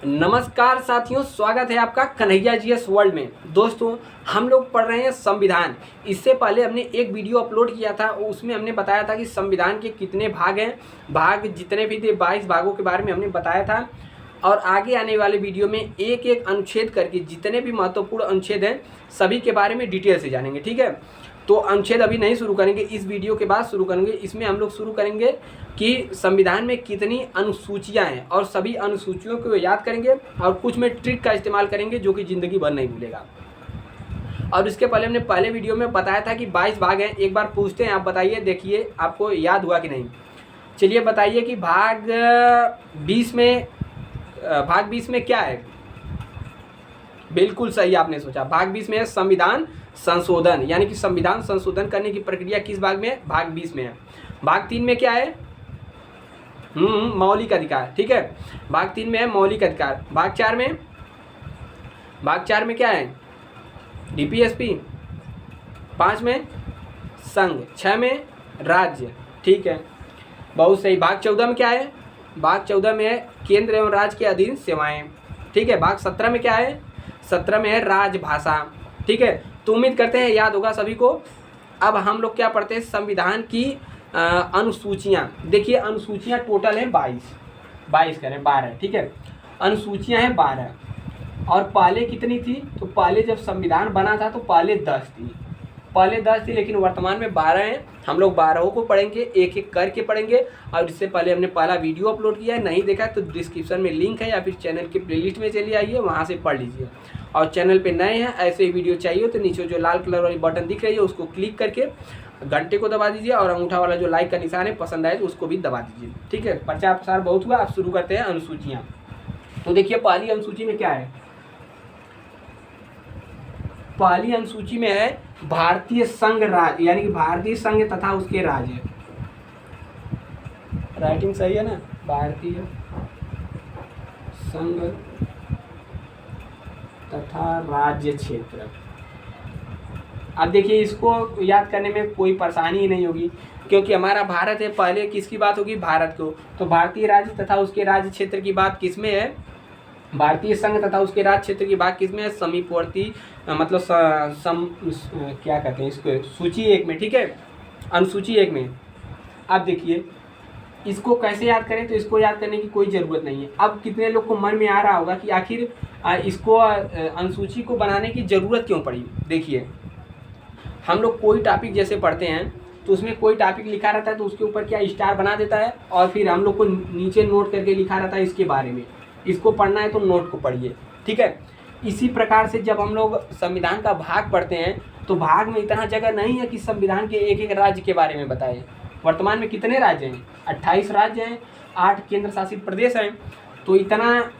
नमस्कार साथियों, स्वागत है आपका कन्हैया जीएस वर्ल्ड में। दोस्तों, हम लोग पढ़ रहे हैं संविधान। इससे पहले हमने एक वीडियो अपलोड किया था, उसमें हमने बताया था कि संविधान के कितने भाग हैं। भाग जितने भी थे 22 भागों के बारे में हमने बताया था। और आगे आने वाले वीडियो में एक एक अनुच्छेद करके जितने भी महत्वपूर्ण अनुच्छेद हैं सभी के बारे में डिटेल से जानेंगे। ठीक है, तो अनुच्छेद अभी नहीं शुरू करेंगे, इस वीडियो के बाद शुरू करेंगे। इसमें हम लोग शुरू करेंगे कि संविधान में कितनी अनुसूचियां हैं और सभी अनुसूचियों को याद करेंगे और कुछ में ट्रिक का इस्तेमाल करेंगे जो कि ज़िंदगी भर नहीं भूलेगा। और इसके पहले हमने पहले वीडियो में बताया था कि 22 भाग हैं। एक बार पूछते हैं, आप बताइए, देखिए आपको याद हुआ कि नहीं। चलिए बताइए कि भाग 20 में क्या है। बिल्कुल सही आपने सोचा, भाग 20 में है संविधान संशोधन, यानी कि संविधान संशोधन करने की प्रक्रिया किस भाग में है? भाग 20 में है। भाग 3 में क्या है? मौलिक अधिकार। ठीक है, भाग 3 में है मौलिक अधिकार। भाग 4 में क्या है? डीपीएसपी। 5 में संघ, 6 में राज्य। ठीक है, बहुत सही। भाग 14 में क्या है? भाग 14 में है केंद्र एवं राज्य के अधीन सेवाएं। ठीक है, भाग 17 में क्या है? 17 में है राजभाषा। ठीक है, तो उम्मीद करते हैं याद होगा सभी को। अब हम लोग क्या पढ़ते हैं? संविधान की अनुसूचियाँ। देखिए, अनुसूचियाँ टोटल हैं 22 करें 12। ठीक है, अनुसूचियाँ हैं 12। और पहले कितनी थी? तो पहले जब संविधान बना था तो पहले 10 थी, लेकिन वर्तमान में 12 हैं। हम लोग 12 को पढ़ेंगे, एक एक करके पढ़ेंगे। और इससे पहले हमने पहला वीडियो अपलोड किया है, नहीं देखा तो डिस्क्रिप्शन में लिंक है या फिर चैनल की प्लेलिस्ट में चलिए आइए, वहाँ से पढ़ लीजिए। और चैनल पे नए हैं, ऐसे ही वीडियो चाहिए तो नीचे जो लाल कलर वाली बटन दिख रही है उसको क्लिक करके घंटे को दबा दीजिए, और अंगूठा वाला जो लाइक का निशान है पसंद आए तो उसको भी दबा दीजिए। ठीक है, प्रचार प्रसार बहुत हुआ, अब शुरू करते हैं अनुसूचियाँ। तो देखिए, पहली अनुसूची में क्या है? पहली अनुसूची में है भारतीय संघ राज्य, यानी कि भारतीय संघ तथा उसके राज्य। राइटिंग सही है ना? भारतीय संघ तथा राज्य क्षेत्र। अब देखिए, इसको याद करने में कोई परेशानी ही नहीं होगी क्योंकि हमारा भारत है। पहले किसकी बात होगी? भारत को। तो भारतीय राज्य तथा उसके राज्य क्षेत्र की बात किसमें है? भारतीय संघ तथा उसके राज्य क्षेत्र की बात किसमें है? समीपवर्ती, मतलब क्या कहते हैं इसको, सूची 1 में। ठीक है, अनुसूची 1 में। अब देखिए, इसको कैसे याद करें? तो इसको याद करने की कोई ज़रूरत नहीं है। अब कितने लोग को मन में आ रहा होगा कि आखिर इसको अनुसूची को बनाने की ज़रूरत क्यों पड़ी? देखिए, हम लोग कोई टॉपिक जैसे पढ़ते हैं तो उसमें कोई टॉपिक लिखा रहता है तो उसके ऊपर क्या स्टार बना देता है, और फिर हम लोग को नीचे नोट करके लिखा रहता है इसके बारे में। इसको पढ़ना है तो नोट को पढ़िए। ठीक है, इसी प्रकार से जब हम लोग संविधान का भाग पढ़ते हैं तो भाग में इतना जगह नहीं है कि संविधान के एक एक राज्य के बारे में बताएं। वर्तमान में कितने राज्य हैं? 28 राज्य हैं, 8 केंद्र शासित प्रदेश हैं। तो इतना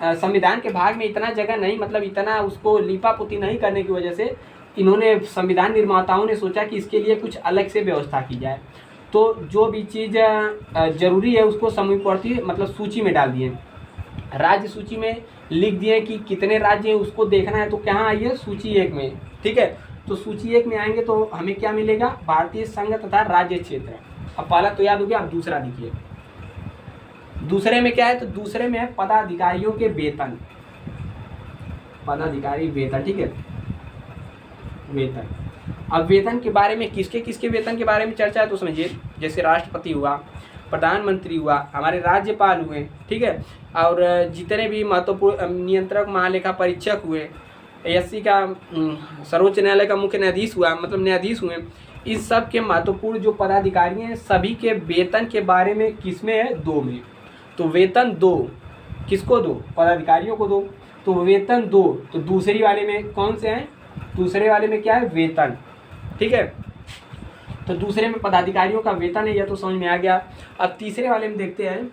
संविधान के भाग में इतना जगह नहीं, मतलब इतना उसको लिपापोती नहीं करने की वजह से इन्होंने, संविधान निर्माताओं ने सोचा कि इसके लिए कुछ अलग से व्यवस्था की जाए। तो जो भी चीज़ जरूरी है उसको समीपवर्ती, मतलब सूची में डाल दिए। राज्य सूची में लिख दिए कि कितने राज्य हैं, उसको देखना है तो कहाँ आइए? सूची 1 में। ठीक है, तो सूची 1 में आएंगे तो हमें क्या मिलेगा? भारतीय संघ तथा राज्य क्षेत्र। अब पहला तो याद हो गया, अब दूसरा देखिए। दूसरे में क्या है? तो दूसरे में है पदाधिकारियों के वेतन। पदाधिकारी वेतन। ठीक है, वेतन। अब वेतन के बारे में किसके किसके वेतन के बारे में चर्चा है तो समझिए, जैसे राष्ट्रपति हुआ, प्रधानमंत्री हुआ, हमारे राज्यपाल हुए। ठीक है, और जितने भी महत्वपूर्ण नियंत्रक, महालेखा परीक्षक हुए, एससी का सर्वोच्च न्यायालय का मुख्य न्यायाधीश हुआ, मतलब न्यायाधीश हुए, इस सब के महत्वपूर्ण जो पदाधिकारी हैं सभी के वेतन के बारे में किसमें है? 2 में। तो वेतन 2 किसको दो? पदाधिकारियों को दो। तो वेतन 2, तो दूसरी वाले में कौन से हैं? दूसरे वाले में क्या है? वेतन। ठीक है, तो दूसरे में पदाधिकारियों का वेतन है, यह तो समझ में आ गया। अब तीसरे वाले में देखते हैं।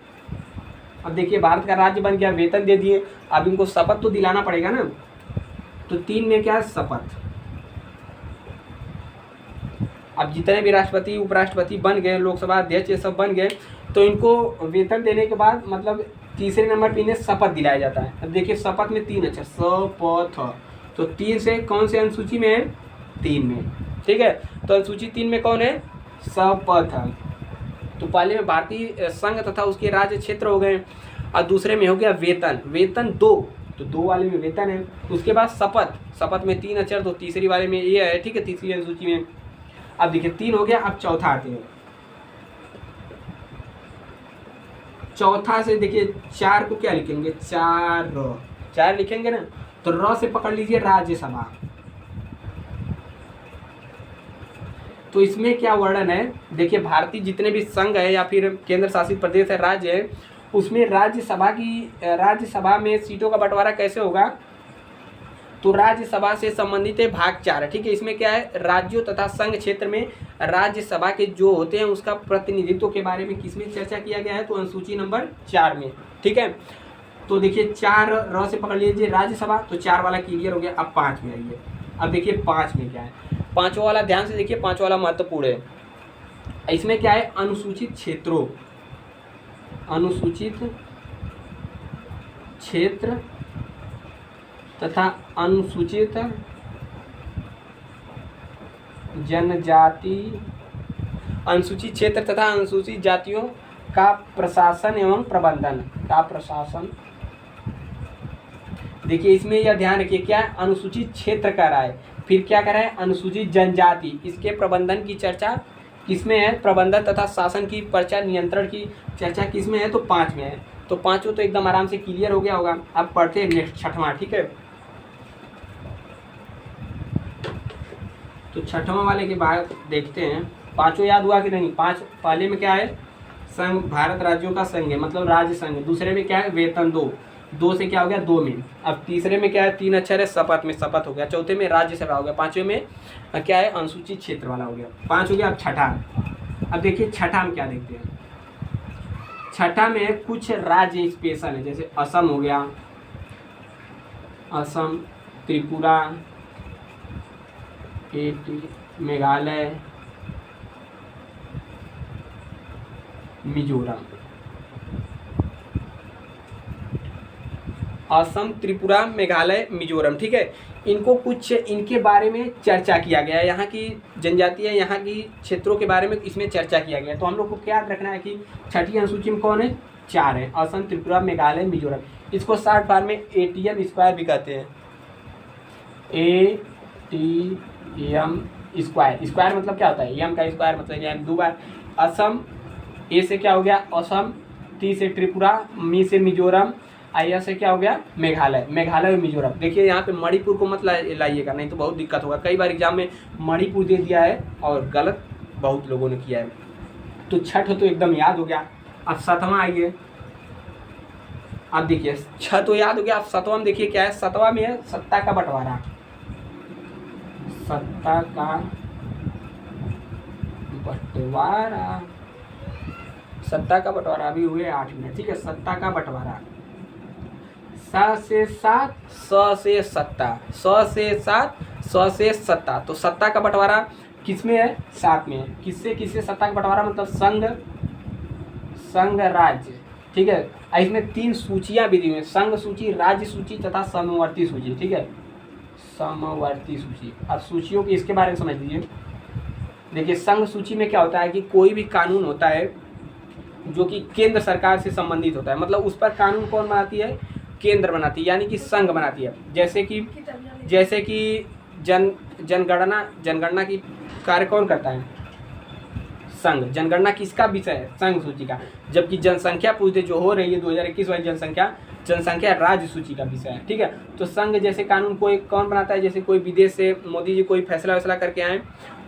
अब देखिए, भारत का राज्य बन गया, वेतन दे दिए, अब इनको शपथ तो दिलाना पड़ेगा ना। तो 3 में क्या है? शपथ। अब जितने भी राष्ट्रपति, उपराष्ट्रपति बन गए, लोकसभा अध्यक्ष, ये सब बन गए, तो इनको वेतन देने के बाद मतलब तीसरे नंबर पर इन्हें शपथ दिलाया जाता है। अब देखिए, शपथ में 3 अक्षर, शपथ। तो 3 से कौन से अनुसूची में है? 3 में। ठीक है, तो अनुसूची 3 में कौन है? शपथ। तो पहले में भारतीय संघ तथा उसके राज्य क्षेत्र हो गए। और दूसरे में हो गया वेतन, वेतन 2, तो 2 वाले में वेतन है। उसके बाद शपथ, शपथ में 3 अक्षर, तो तीसरी वाले में ये है, ठीक है, तीसरी अनुसूची में। अब देखिए 3 हो गया, अब चौथा आते हैं। चौथा से देखिए 4 को क्या लिखेंगे, 4 लिखेंगे ना, तो र से पकड़ लीजिए राज्यसभा। तो इसमें क्या वर्णन है, देखिए भारतीय जितने भी संघ है या फिर केंद्र शासित प्रदेश है, राज्य है, उसमें राज्यसभा में सीटों का बंटवारा कैसे होगा, तो राज्यसभा से संबंधित है भाग 4, ठीक है। इसमें क्या है, राज्यों तथा संघ क्षेत्र में राज्यसभा के जो होते हैं उसका प्रतिनिधित्व के बारे में किसमें चर्चा किया गया है, तो अनुसूची नंबर 4 में, ठीक है। तो देखिए 4 र से पकड़ लीजिए राज्यसभा, तो 4 वाला क्लियर हो गया। अब 5 में आइए, अब देखिए 5 में क्या है, 5वां वाला ध्यान से देखिए, 5वां वाला महत्वपूर्ण है। इसमें क्या है, अनुसूचित क्षेत्रों, अनुसूचित क्षेत्र तथा अनुसूचित जनजाति, अनुसूचित क्षेत्र तथा अनुसूचित जातियों का प्रशासन एवं प्रबंधन का प्रशासन। देखिए इसमें यह ध्यान रखिए, क्या अनुसूचित क्षेत्र कर रहा है, फिर क्या कर रहा है, अनुसूचित जनजाति, इसके प्रबंधन की चर्चा किसमें है, प्रबंधन तथा शासन की प्रचार नियंत्रण की चर्चा किसमें है, तो 5 में है। तो 5वां तो एकदम आराम से क्लियर हो गया होगा। अब पढ़ते हैं नेक्स्ट 6वां, ठीक है। तो 6वां वाले के बाद देखते हैं, 5वां याद हुआ कि नहीं। 5 पहले में क्या है, संघ, भारत राज्यों का संघ है, मतलब राज्य संघ। दूसरे में क्या है, वेतन 2 से क्या हो गया, 2 में। अब तीसरे में क्या है, 3 अक्षर है, शपथ में शपथ हो गया। चौथे में राज्यसभा हो गया। 5वें में क्या है, अनुसूचित क्षेत्र वाला हो गया। 5 हो गया। अब 6ठा, अब देखिए 6ठा में क्या देखते हैं। 6ठा में कुछ राज्य स्पेशल है, जैसे असम हो गया, असम, त्रिपुरा, मेघालय, मिजोरम। असम, त्रिपुरा, मेघालय, मिजोरम, ठीक है। इनको कुछ इनके बारे में चर्चा किया गया है, यहाँ की जनजातियाँ, यहाँ की क्षेत्रों के बारे में इसमें चर्चा किया गया है। तो हम लोग को क्या रखना है कि 6ठी अनुसूची में कौन है, 4 है, असम, त्रिपुरा, मेघालय, मिजोरम। इसको शॉर्ट फॉर्म में ATM स्क्वायर भी कहते हैं। ATM स्क्वायर, स्क्वायर मतलब क्या होता है, एम का स्क्वायर मतलब यानी 2 बार। असम, ए से क्या हो गया असम, टी से त्रिपुरा, मी से मिजोरम, आया से क्या हो गया मेघालय, मेघालय और मिजोरम। देखिए यहाँ पे मणिपुर को मत लाइएगा, नहीं तो बहुत दिक्कत होगा। कई बार एग्जाम में मणिपुर दे दिया है और गलत बहुत लोगों ने किया है। तो 6 तो एकदम याद हो गया। अब 7वां आइए। अब देखिए 6 तो याद हो गया। अब 7वां में देखिए क्या है, 7वां में है सत्ता का बंटवारा। सत्ता का बंटवारा, सत्ता का बंटवारा अभी हुए 8 मिनट, ठीक है। सत्ता का बंटवारा, स से 7, स से सत्ता, स से 7, स से सत्ता। तो सत्ता का बंटवारा किस में है, 7 में है। किससे किससे सत्ता का बंटवारा, मतलब संघ, संघ राज्य, ठीक है। इसमें 3 सूचियां भी दी हुई हैं, संघ सूची, राज्य सूची तथा समवर्ती सूची, ठीक है, समवर्ती सूची। अब सूचियों की इसके बारे में समझ लीजिए। देखिए संघ सूची में क्या होता है कि कोई भी कानून होता है जो कि केंद्र सरकार से संबंधित होता है, मतलब उस पर कानून कौन बनाती है, केंद्र बनाती है, यानी कि संघ बनाती है। जैसे कि जनगणना की कार्य कौन करता है, संघ। जनगणना किसका विषय है, संघ सूची का। जबकि जनसंख्या पूछते जो हो रही है 2021 वाली जनसंख्या राज्य सूची का विषय है, ठीक है। तो संघ जैसे कानून कोई कौन बनाता है, जैसे कोई विदेश से मोदी जी कोई फैसला वैसला करके आए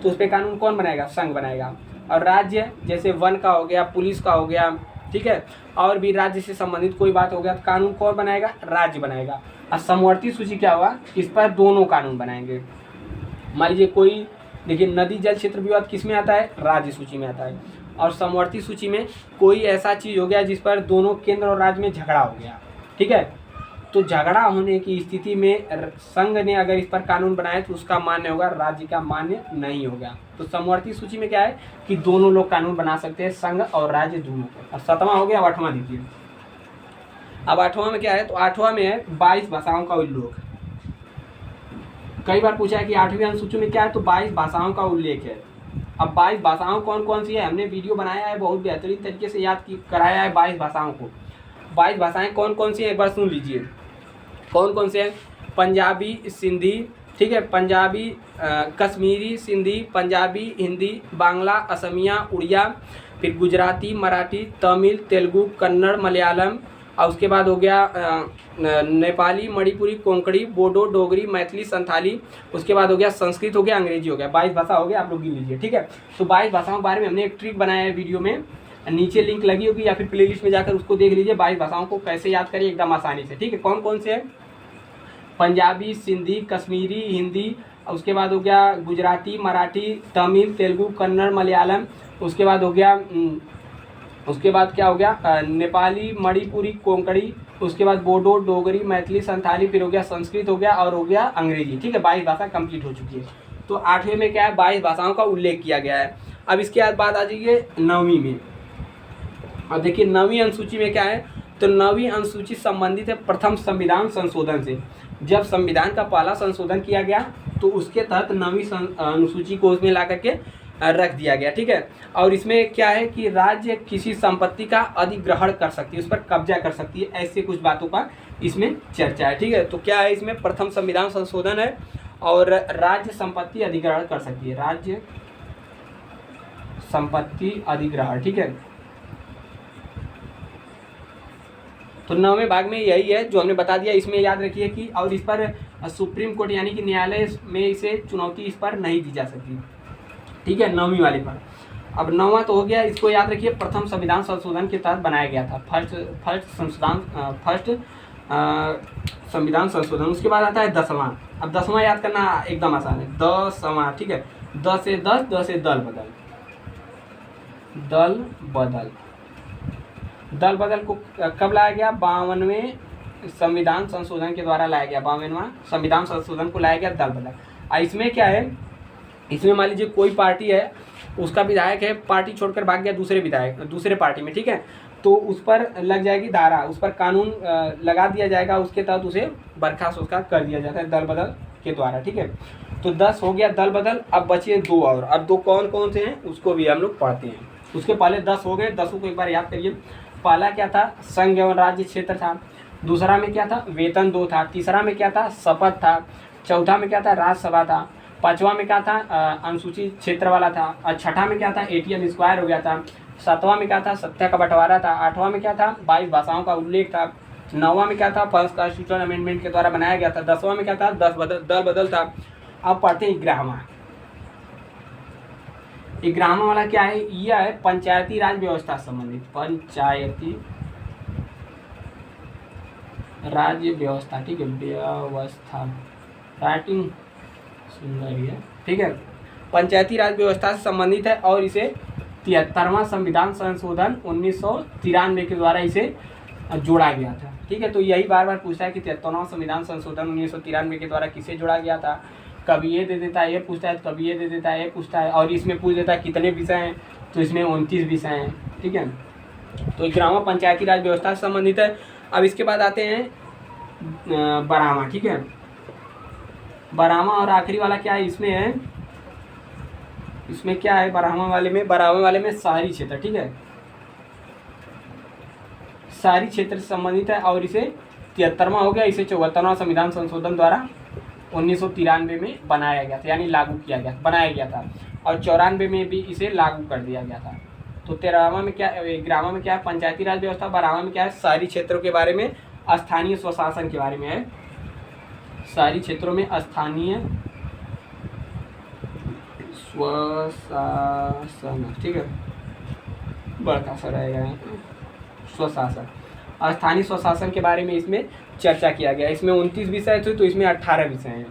तो उस पर कानून कौन बनाएगा, संघ बनाएगा। और राज्य जैसे वन का हो गया, पुलिस का हो गया, ठीक है, और भी राज्य से संबंधित कोई बात हो गया तो कानून कौन बनाएगा, राज्य बनाएगा। और समवर्ती सूची क्या हुआ, इस पर दोनों कानून बनाएंगे। मान लीजिए कोई, देखिए नदी जल क्षेत्र विवाद किस में आता है, राज्य सूची में आता है। और समवर्ती सूची में कोई ऐसा चीज़ हो गया जिस पर दोनों केंद्र और राज्य में झगड़ा हो गया, ठीक है। तो झगड़ा होने की स्थिति में संघ ने अगर इस पर कानून बनाया तो उसका मान्य होगा, राज्य का मान्य नहीं होगा। तो समवर्ती सूची में क्या है कि दोनों लोग कानून बना सकते हैं, संघ और राज्य दोनों। अब 7वां हो गया। अब 8वां देखिए। अब 8वां में क्या है, तो 8वां में है 22 भाषाओं का उल्लेख। कई बार पूछा है कि 8वीं अनुसूची में क्या है, तो 22 भाषाओं का उल्लेख है। अब 22 भाषाओं कौन कौन सी है, हमने वीडियो बनाया है, बहुत बेहतरीन तरीके से याद कराया है 22 भाषाओं को। 22 भाषाएं कौन कौन सी हैं, एक बार सुन लीजिए कौन कौन से हैं। पंजाबी, सिंधी, ठीक है, पंजाबी, कश्मीरी, सिंधी, पंजाबी, हिंदी, बांग्ला, असमिया, उड़िया, फिर गुजराती, मराठी, तमिल, तेलुगु, कन्नड़, मलयालम, और उसके बाद हो गया नेपाली, मणिपुरी, कोंकणी, बोडो, डोगरी, मैथिली, संथाली, उसके बाद हो गया संस्कृत, हो गया अंग्रेजी, हो गया 22 भाषा हो गया, आप लोग गिन लीजिए। ठीक है, तो 22 भाषाओं के बारे में हमने एक ट्रिक बनाया है वीडियो में, नीचे लिंक लगी होगी या फिर प्लेलिस्ट में जाकर उसको देख लीजिए। 22 भाषाओं को कैसे याद करिए एकदम आसानी से। ठीक है, कौन कौन से हैं, पंजाबी, सिंधी, कश्मीरी, हिंदी, उसके बाद हो गया गुजराती, मराठी, तमिल, तेलुगु, कन्नड़, मलयालम, उसके बाद हो गया उसके बाद क्या हो गया नेपाली, मणिपुरी, कोंकणी, उसके बाद बोडो, डोगरी, मैथिली, संथाली, फिर हो गया संस्कृत, हो गया और हो गया अंग्रेजी। ठीक है, 22 भाषा कंप्लीट हो चुकी है। तो 8वें में क्या है, 22 भाषाओं का उल्लेख किया गया है। अब इसके बाद बात आ जाइए 9वीं में। अब देखिए 9वीं अनुसूची में क्या है, तो 9वीं अनुसूची संबंधित है प्रथम संविधान संशोधन से। जब संविधान का पहला संशोधन किया गया तो उसके तहत 9वीं अनुसूची को उसमें ला करके रख दिया गया। ठीक है, और इसमें क्या है कि राज्य किसी संपत्ति का अधिग्रहण कर सकती है, उस पर कब्जा कर सकती है, ऐसे कुछ बातों का इसमें चर्चा है। ठीक है, तो क्या है इसमें प्रथम संविधान संशोधन है और राज्य संपत्ति अधिग्रहण कर सकती है, राज्य संपत्ति अधिग्रहण। ठीक है, तो 9वें भाग में यही है जो हमने बता दिया। इसमें याद रखिए कि और इस पर सुप्रीम कोर्ट यानी कि न्यायालय में इसे चुनौती इस पर नहीं दी जा सकती। ठीक है, 9वीं वाले पर। अब 9वां तो हो गया, इसको याद रखिए प्रथम संविधान संशोधन के तहत बनाया गया था, फर्स्ट संविधान संशोधन। उसके बाद आता है 10वां। अब 10वां याद करना एकदम आसान है, 10वां। ठीक है, 10 से 10, 10 से दल बदल, दल बदल। दल बदल को कब लाया गया, 52वें संविधान संशोधन के द्वारा लाया गया, 52वां संविधान संशोधन को लाया गया दल बदल। इसमें क्या है, इसमें मान लीजिए कोई पार्टी है, उसका विधायक है, पार्टी छोड़कर भाग गया दूसरे पार्टी में। ठीक है, तो उस पर लग जाएगी धारा, उस पर कानून लगा दिया जाएगा, उसके तहत उसे बर्खास्त उसका कर दिया जाता है दल बदल के द्वारा। ठीक है, तो 10 हो गया दल बदल। अब बचे 2 और। अब 2 कौन कौन से हैं उसको भी हम लोग पढ़ते हैं। उसके पहले 10 हो गए, 10 को एक बार याद करिए। पहला क्या था, संघ एवं राज्य क्षेत्र था। दूसरा में क्या था, वेतन 2 था। तीसरा में क्या था, शपथ था। चौथा में क्या था, राज्यसभा था। 5वां में क्या था, अनुसूचित क्षेत्र वाला था। और 6ठा में क्या था, ATM स्क्वायर हो गया था। 7वां में क्या था, सत्ता का बंटवारा था। 8वां में क्या था, 22 भाषाओं का उल्लेख था। 9वां में क्या था, फर्स्ट कॉन्स्टिट्यूशनल अमेंडमेंट के द्वारा बनाया गया था। 10वां में क्या था, दल बदल था। अब पढ़ते हैं 11वां। 11वां वाला क्या है, यह है पंचायती राज व्यवस्था संबंधित, पंचायती राज्य व्यवस्था। ठीक है, व्यवस्था, राइटिंग सुंदर है। ठीक है, पंचायती राज व्यवस्था से संबंधित है और इसे 73वां संविधान संशोधन 1993 के द्वारा इसे जोड़ा गया था। ठीक है, तो यही बार बार पूछता है कि 73वां संविधान संशोधन 1993 के द्वारा किसे जोड़ा गया था। कभी ये दे देता है, ये पूछता है, कभी ये दे देता है, ये पूछता है, और इसमें पूछ देता है कितने विषय हैं, तो इसमें 29 विषय हैं। ठीक है, तो 11वां पंचायती राज व्यवस्था से संबंधित है। अब इसके बाद आते हैं 12वां। ठीक है, 12वां और आखिरी वाला क्या है, इसमें क्या है 12वां वाले में शहरी क्षेत्र। ठीक है, शहरी क्षेत्र से संबंधित है और इसे 73वां हो गया, इसे 74वां संविधान संशोधन द्वारा 1993 में बनाया गया था, यानी बनाया गया था, और 94 में भी इसे लागू कर दिया गया था। तो 11वां में क्या है, पंचायती राज व्यवस्था। 12वां में क्या है, शहरी क्षेत्रों के बारे में, स्थानीय स्वशासन के बारे में है। शहरी क्षेत्रों में स्थानीय स्वशासन। ठीक है, बड़का सा रहेगा स्वशासन। स्थानीय स्वशासन के बारे में इसमें चर्चा किया गया। इसमें 29 विषय थे, तो इसमें 18 विषय हैं।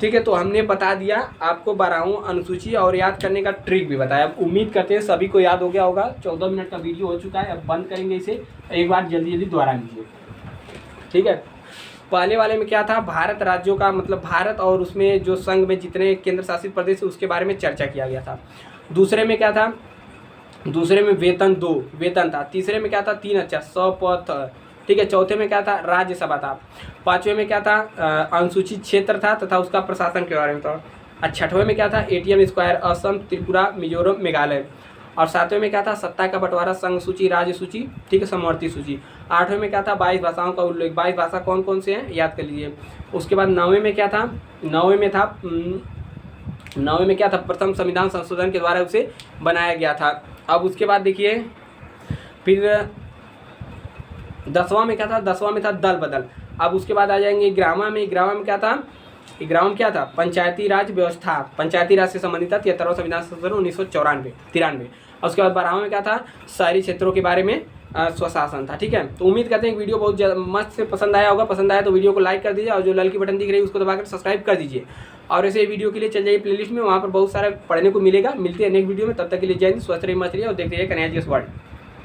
ठीक है, तो हमने बता दिया आपको 12वां अनुसूची और याद करने का ट्रिक भी बताया। अब उम्मीद करते हैं सभी को याद हो गया होगा। 14 मिनट का वीडियो हो चुका है, अब बंद करेंगे इसे, एक बार जल्दी दोहरा लीजिए। ठीक है, पहले वाले में क्या था, भारत राज्यों का मतलब भारत और उसमें जो संघ में जितने केंद्र शासित प्रदेश उसके बारे में चर्चा किया गया था। दूसरे में क्या था, दूसरे में वेतन था। तीसरे में क्या था, 3 शपथ। ठीक है, चौथे में क्या था, राज्यसभा था। 5वें में क्या था, अनुसूचित क्षेत्र था तथा उसका प्रशासन के बारे में था। 6वें में क्या था, ATM स्क्वायर, असम, त्रिपुरा, मिजोरम, मेघालय। और 7वें में क्या था, सत्ता का बंटवारा, संघ सूची, राज्य सूची, ठीक है, समवर्ती सूची। 8वें में क्या था, 22 भाषाओं का उल्लेख। 22 भाषा कौन कौन से हैं याद कर लीजिए। उसके बाद 9वें में क्या था, 9वें में क्या था, प्रथम संविधान संशोधन के द्वारा उसे बनाया गया था। अब उसके बाद देखिए फिर 10वां में क्या था, 10वां में था दल बदल। अब उसके बाद आ जाएंगे 11वां में। 11वां में क्या था, 11वां में क्या था, पंचायती राज व्यवस्था, पंचायती राज से संबंधित था, 73वां संविधान संशोधन 1993। और उसके बाद 12वां में क्या था, शहरी क्षेत्रों के बारे में स्वशासन था। ठीक है, तो उम्मीद करते हैं कि वीडियो बहुत मस्त से पसंद आया होगा। पसंद आया तो वीडियो को लाइक कर दीजिए और जो लाल की बटन दिख रही है उसको दबाकर सब्सक्राइब कर दीजिए। और ऐसे वीडियो के लिए चल जाइए प्लेलिस्ट में, वहाँ पर बहुत सारा पढ़ने को मिलेगा। मिलते हैं नेक्स्ट वीडियो में, तब तक के लिए जय हिंद, स्वस्थ रहिए, मस्त रहिए और देखते रहिए कन्हैया जी वर्ल्ड।